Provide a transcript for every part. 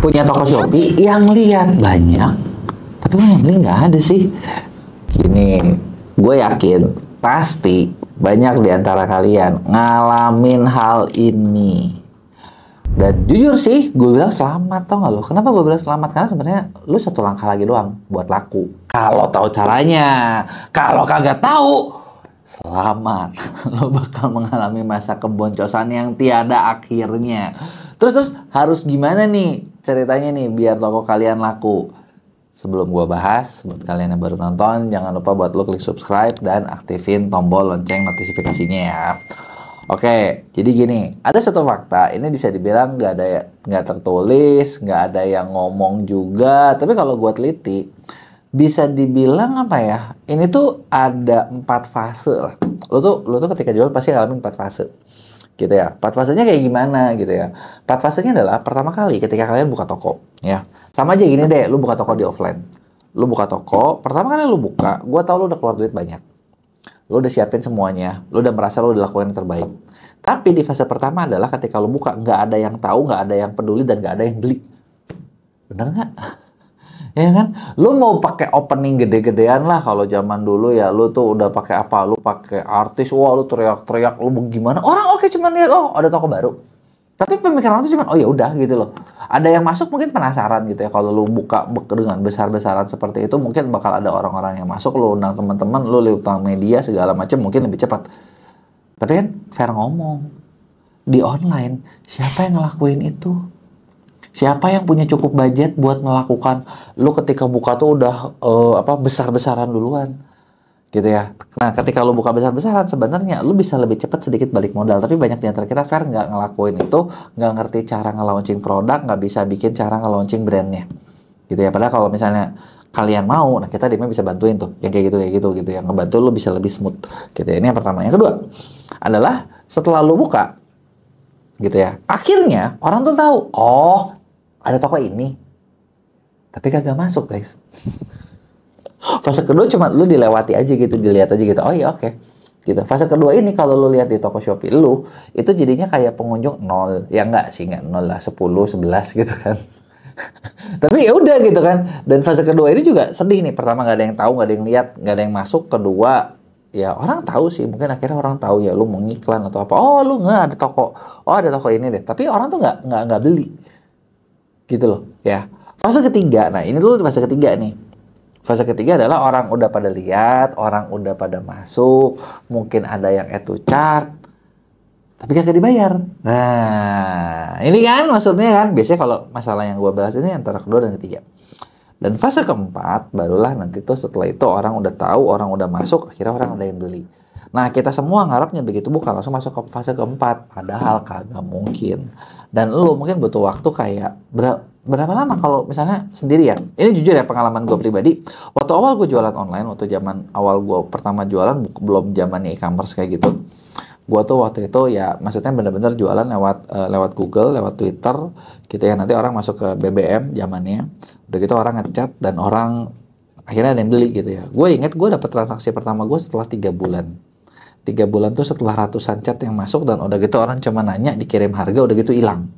punya toko Shopee yang lihat banyak, tapi yang beli nggak ada sih. Gini, gue yakin pasti banyak di antara kalian ngalamin hal ini. Dan jujur sih, gue bilang selamat, tau gak lo? Kenapa gue bilang selamat? Karena sebenarnya lu satu langkah lagi doang buat laku. Kalau tahu caranya, kalau kagak tahu, selamat. Lo bakal mengalami masa keboncosan yang tiada akhirnya. Terus harus gimana nih ceritanya nih biar toko kalian laku? Sebelum gue bahas, buat kalian yang baru nonton, jangan lupa buat lo klik subscribe dan aktifin tombol lonceng notifikasinya ya. Oke, jadi gini, ada satu fakta, ini bisa dibilang nggak tertulis, nggak ada yang ngomong juga, tapi kalau gue teliti, bisa dibilang apa ya, ini tuh ada 4 fase lah. Lo tuh ketika jualan pasti ngalamin 4 fase, gitu ya. 4 fasenya kayak gimana gitu ya. 4 fasenya adalah pertama kali ketika kalian buka toko, ya. Sama aja gini deh, lu buka toko di offline. Lu buka toko, pertama kali lu buka, gue tau lu udah keluar duit banyak. Lu udah siapin semuanya, lu udah merasa lu udah lakukan yang terbaik. Tapi di fase pertama adalah ketika lu buka, nggak ada yang tahu, nggak ada yang peduli, dan nggak ada yang beli. Bener nggak? Ya kan? Lu mau pakai opening gede-gedean lah kalau zaman dulu ya, lu tuh udah pakai apa? Lu pakai artis, wah lu teriak-teriak, lu gimana? Orang oke cuman lihat, oh ada toko baru. Tapi pemikiran orang tuh cuman, oh ya udah gitu loh. Ada yang masuk mungkin penasaran gitu ya. Kalau lu buka dengan besar-besaran seperti itu, mungkin bakal ada orang-orang yang masuk. Lu undang teman-teman, lu lihat media segala macam, mungkin lebih cepat. Tapi kan fair ngomong, di online siapa yang ngelakuin itu? Siapa yang punya cukup budget buat melakukan? Lu ketika buka tuh udah besar-besaran duluan. Gitu ya. Nah, ketika lu buka besar-besaran, sebenarnya lu bisa lebih cepat sedikit balik modal. Tapi banyak di antara kita fair nggak ngelakuin itu, nggak ngerti cara nge-launching produk, nggak bisa bikin cara nge-launching brandnya. Gitu ya. Padahal kalau misalnya kalian mau, nah kita dimana bisa bantuin tuh, yang kayak gitu gitu, yang ngebantu lu bisa lebih smooth. Gitu ya. Ini yang pertama. Yang kedua adalah setelah lu buka, gitu ya. Akhirnya orang tuh tahu, oh ada toko ini, tapi kagak masuk guys. Fase kedua cuma lu dilewati aja gitu, dilihat aja gitu. Oh iya oke. Gitu. Fase kedua ini kalau lu lihat di toko Shopee lu, itu jadinya kayak pengunjung 0. Ya enggak sih, enggak 0 lah, 10, 11 gitu kan. Tapi ya udah gitu kan. Dan fase kedua ini juga sedih nih. Pertama nggak ada yang tahu, nggak ada yang lihat, nggak ada yang masuk. Kedua, ya orang tahu sih. Mungkin akhirnya orang tahu ya lu mau ngiklan atau apa. Oh lu nggak ada toko. Oh ada toko ini deh. Tapi orang tuh nggak beli. Gitu loh ya. Fase ketiga. Nah ini dulu fase ketiga nih. Fase ketiga adalah orang udah pada lihat, orang udah pada masuk, mungkin ada yang add to cart, tapi kagak dibayar. Nah, ini kan maksudnya kan, biasanya kalau masalah yang gue bahas ini antara kedua dan ketiga. Dan fase keempat, barulah nanti tuh setelah itu orang udah tahu, orang udah masuk, akhirnya orang ada yang beli. Nah, kita semua ngarepnya begitu, bukan langsung masuk ke fase keempat, padahal kagak mungkin. Dan lu mungkin butuh waktu kayak berapa lama kalau misalnya sendiri ya. Ini jujur ya pengalaman gue pribadi. Waktu awal gue jualan online, waktu zaman awal gue pertama jualan, belum zamannya e-commerce kayak gitu. Gue tuh waktu itu ya maksudnya bener-bener jualan lewat Google, lewat Twitter gitu ya. Nanti orang masuk ke BBM zamannya. Udah gitu orang ngechat dan orang akhirnya ada yang beli gitu ya. Gue inget gue dapet transaksi pertama gue setelah 3 bulan. 3 bulan tuh setelah ratusan chat yang masuk dan udah gitu orang cuma nanya, dikirim harga, udah gitu hilang.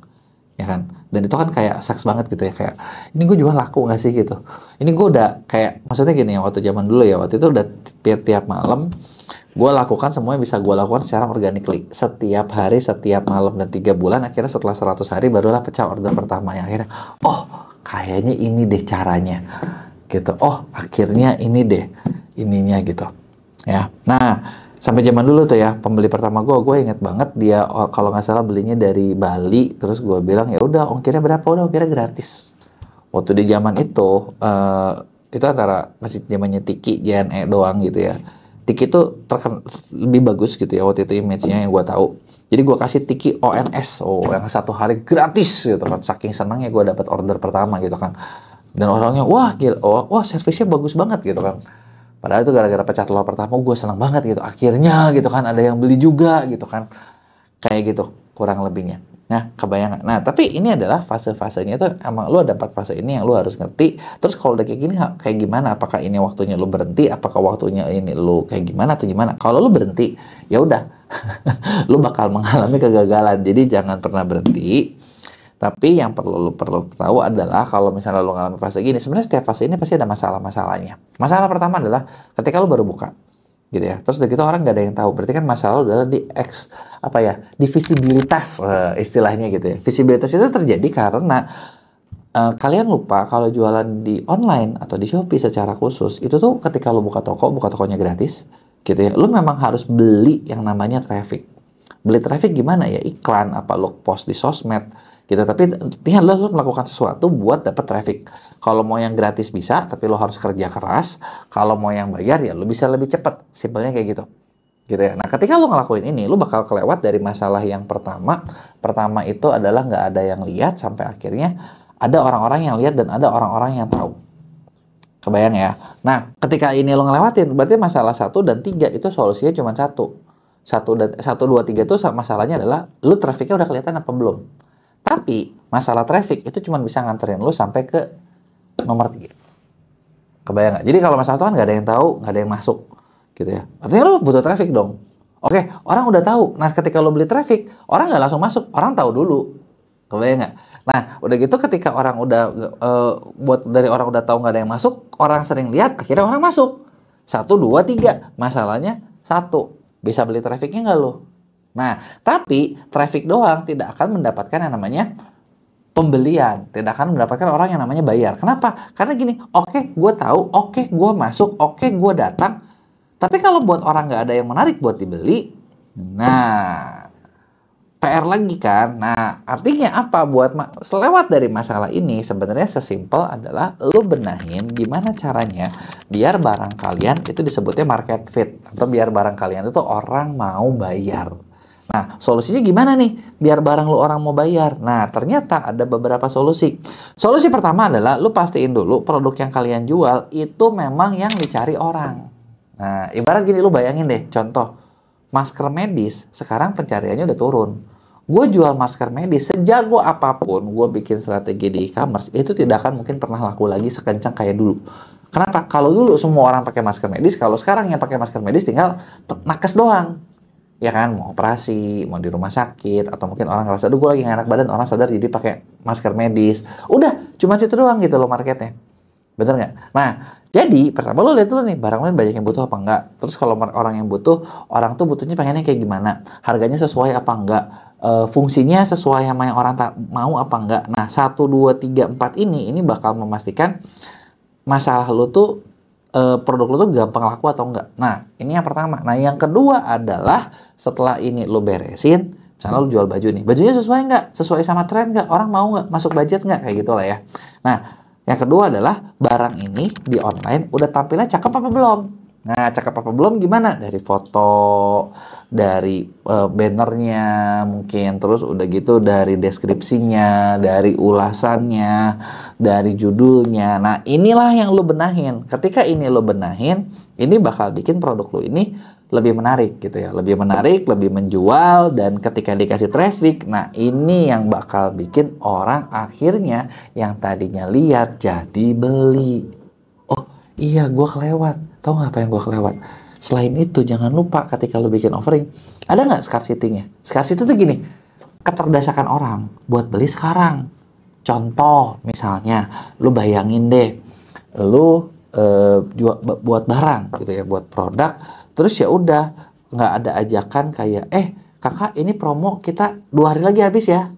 Ya kan? Dan itu kan kayak saks banget gitu ya, kayak ini gue jual laku nggak sih gitu. Ini gue udah kayak maksudnya gini ya, waktu zaman dulu ya, waktu itu udah tiap malam gue lakukan semuanya bisa gue lakukan secara organically setiap hari, setiap malam, dan 3 bulan akhirnya setelah 100 hari barulah pecah order pertama yang akhirnya oh kayaknya ini deh caranya gitu. Oh akhirnya ini deh ininya gitu ya. Nah sampai zaman dulu tuh ya, pembeli pertama gue inget banget dia kalau nggak salah belinya dari Bali, terus gue bilang ya udah ongkirnya berapa, udah ongkirnya gratis. Waktu di zaman itu antara masih zamannya Tiki JNE doang gitu ya. Tiki itu lebih bagus gitu ya waktu itu image-nya yang gue tahu. Jadi gue kasih Tiki ONS, yang 1 hari gratis gitu kan, saking senangnya gue dapat order pertama gitu kan. Dan orangnya wah gila, wah servisnya bagus banget gitu kan. Padahal itu gara-gara pecah telur pertama gue senang banget gitu. Akhirnya gitu kan ada yang beli juga gitu kan. Kayak gitu kurang lebihnya. Nah kebayang. Nah tapi ini adalah fase-fasenya itu emang lu ada 4 fase ini yang lu harus ngerti. Terus kalau udah kayak gini kayak gimana? Apakah ini waktunya lu berhenti? Apakah waktunya ini lu kayak gimana atau gimana? Kalau lu berhenti ya udah lu bakal mengalami kegagalan. Jadi jangan pernah berhenti. Tapi yang perlu tahu adalah kalau misalnya lo ngalamin fase gini, sebenarnya setiap fase ini pasti ada masalah-masalahnya. Masalah pertama adalah ketika lo baru buka, gitu ya. Terus udah gitu orang nggak ada yang tahu. Berarti kan masalah lo adalah di visibilitas istilahnya gitu ya. Visibilitas itu terjadi karena kalian lupa kalau jualan di online atau di Shopee secara khusus itu tuh ketika lo buka tokonya gratis, gitu ya. Lo memang harus beli yang namanya traffic. Beli traffic gimana ya? Iklan, apa lo post di sosmed gitu. Tapi ingat lo melakukan sesuatu buat dapat traffic. Kalau mau yang gratis bisa, tapi lo harus kerja keras. Kalau mau yang bayar ya lo bisa lebih cepat. Simpelnya kayak gitu. Gitu ya. Nah, ketika lo ngelakuin ini, lo bakal kelewat dari masalah yang pertama. Pertama itu adalah nggak ada yang lihat sampai akhirnya ada orang-orang yang lihat dan ada orang-orang yang tahu. Kebayang ya? Nah, ketika ini lo ngelewatin, berarti masalah 1 dan 3 itu solusinya cuma 1. 1, 2, 3 itu masalahnya adalah lu trafficnya udah kelihatan apa belum. Tapi masalah traffic itu cuma bisa nganterin lu sampai ke nomor 3. Kebayang nggak? Jadi kalau masalah itu kan nggak ada yang tahu, nggak ada yang masuk, gitu ya. Artinya lu butuh traffic dong. Oke, orang udah tahu. Nah, ketika lu beli traffic, orang nggak langsung masuk, orang tahu dulu. Kebayang nggak? Nah, udah gitu ketika orang udah dari orang udah tahu nggak ada yang masuk, orang sering lihat, akhirnya orang masuk. 1, 2, 3. Masalahnya 1. Bisa beli trafficnya nggak lo? Nah, tapi traffic doang tidak akan mendapatkan yang namanya pembelian. Tidak akan mendapatkan orang yang namanya bayar. Kenapa? Karena gini, oke, gue tahu, oke, gue masuk, oke, gue datang. Tapi kalau buat orang nggak ada yang menarik buat dibeli, nah, PR lagi kan. Nah, artinya apa? Selewat dari masalah ini sebenarnya sesimpel adalah lu benahin gimana caranya biar barang kalian itu disebutnya market fit atau biar barang kalian itu orang mau bayar. Nah, solusinya gimana nih biar barang lu orang mau bayar? Nah, ternyata ada beberapa solusi. Solusi pertama adalah lu pastiin dulu produk yang kalian jual itu memang yang dicari orang. Nah, ibarat gini, lu bayangin deh, contoh masker medis sekarang pencariannya udah turun. Gue jual masker medis sejago apapun, gue bikin strategi di e-commerce itu tidak akan mungkin pernah laku lagi sekencang kayak dulu. Kenapa? Kalau dulu semua orang pakai masker medis, kalau sekarang yang pakai masker medis tinggal nakes doang. Ya kan, mau operasi, mau di rumah sakit, atau mungkin orang ngerasa, aduh gue lagi gak enak badan, orang sadar jadi pakai masker medis. Udah, cuma situ doang gitu loh marketnya. Bener nggak? Nah, jadi pertama lo lihat dulu nih, barang lo banyak yang butuh apa enggak. Terus kalau orang yang butuh, orang tuh butuhnya pengennya kayak gimana. Harganya sesuai apa enggak. Fungsinya sesuai sama yang orang tak mau apa enggak. Nah, 1, 2, 3, 4 ini bakal memastikan masalah lo tuh, produk lo tuh gampang laku atau enggak. Nah, ini yang pertama. Nah, yang kedua adalah setelah ini lo beresin, misalnya lo jual baju nih. Bajunya sesuai enggak? Sesuai sama tren enggak? Orang mau enggak? Masuk budget enggak? Kayak gitu lah ya. Nah, yang kedua adalah barang ini di online udah tampilnya cakep apa belum? Nah, cakep apa belum gimana? Dari foto, dari bannernya mungkin, terus udah gitu dari deskripsinya, dari ulasannya, dari judulnya. Nah, inilah yang lo benahin. Ketika ini lo benahin, ini bakal bikin produk lo ini lebih menarik gitu ya, lebih menarik, lebih menjual, dan ketika dikasih traffic, nah ini yang bakal bikin orang akhirnya yang tadinya lihat jadi beli. Oh iya, gue kelewat. Tahu nggak apa yang gue kelewat? Selain itu, jangan lupa ketika lo bikin offering, ada nggak scarcity-nya? Scarcity itu gini, keterdesakan orang buat beli sekarang. Contoh, misalnya, lo bayangin deh, lo buat barang gitu ya, buat produk. Terus ya udah, nggak ada ajakan kayak, kakak ini promo kita 2 hari lagi habis ya,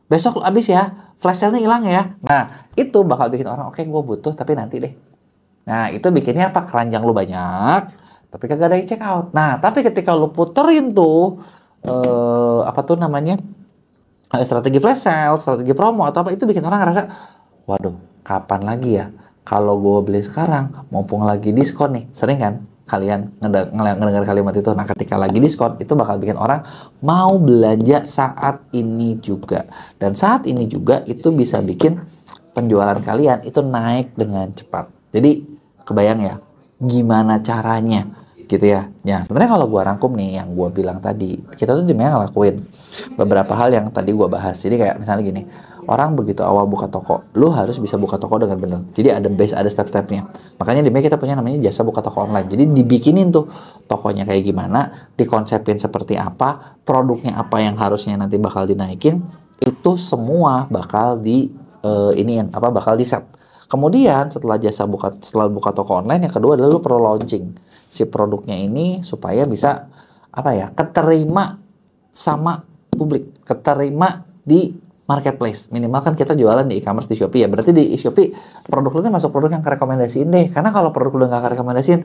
besok habis ya, flash sale-nya hilang ya. Nah, itu bakal bikin orang, oke, gue butuh tapi nanti deh. Nah, itu bikinnya apa? Keranjang lu banyak, tapi kagak ada yang check out. Nah, tapi ketika lu puterin tuh, strategi flash sale, strategi promo atau apa, itu bikin orang ngerasa, waduh, kapan lagi ya? Kalau gue beli sekarang, mumpung lagi diskon nih, sering kan? Kalian ngedengar kalimat itu. Nah, ketika lagi diskon, itu bakal bikin orang mau belanja saat ini juga. Dan saat ini juga itu bisa bikin penjualan kalian itu naik dengan cepat. Jadi, kebayang ya, gimana caranya gitu ya. Ya, sebenarnya kalau gua rangkum nih yang gua bilang tadi, kita tuh sebenarnya ngelakuin beberapa hal yang tadi gua bahas. Jadi kayak misalnya gini, orang begitu awal buka toko, lu harus bisa buka toko dengan benar. Jadi ada step-stepnya. Makanya di kita punya namanya jasa buka toko online. Jadi dibikinin tuh tokonya kayak gimana, dikonsepin seperti apa, produknya apa yang harusnya nanti bakal dinaikin. itu semua bakal bakal di set. Kemudian setelah buka toko online, yang kedua adalah lu perlu launching si produknya ini supaya bisa keterima sama publik, keterima di marketplace. Minimal kan kita jualan di e-commerce di Shopee ya. Berarti di Shopee produk lu tuh masuk produk yang kerekomendasiin deh. Karena kalau produk lu nggak kerekomendasiin,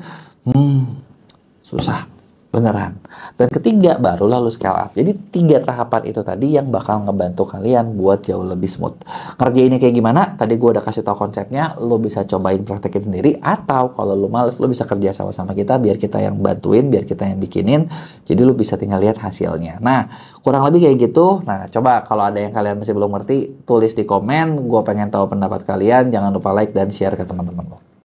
susah. Beneran. Dan ketiga, baru lalu scale up. Jadi 3 tahapan itu tadi yang bakal ngebantu kalian buat jauh lebih smooth. Ngerjainnya kayak gimana? Tadi gue udah kasih tau konsepnya. Lo bisa cobain praktekin sendiri. Atau kalau lo males, lo bisa kerja sama-sama kita. Biar kita yang bantuin, biar kita yang bikinin. Jadi lo bisa tinggal lihat hasilnya. Nah, kurang lebih kayak gitu. Nah, coba kalau ada yang kalian masih belum ngerti, tulis di komen. Gue pengen tahu pendapat kalian. Jangan lupa like dan share ke teman-teman lo.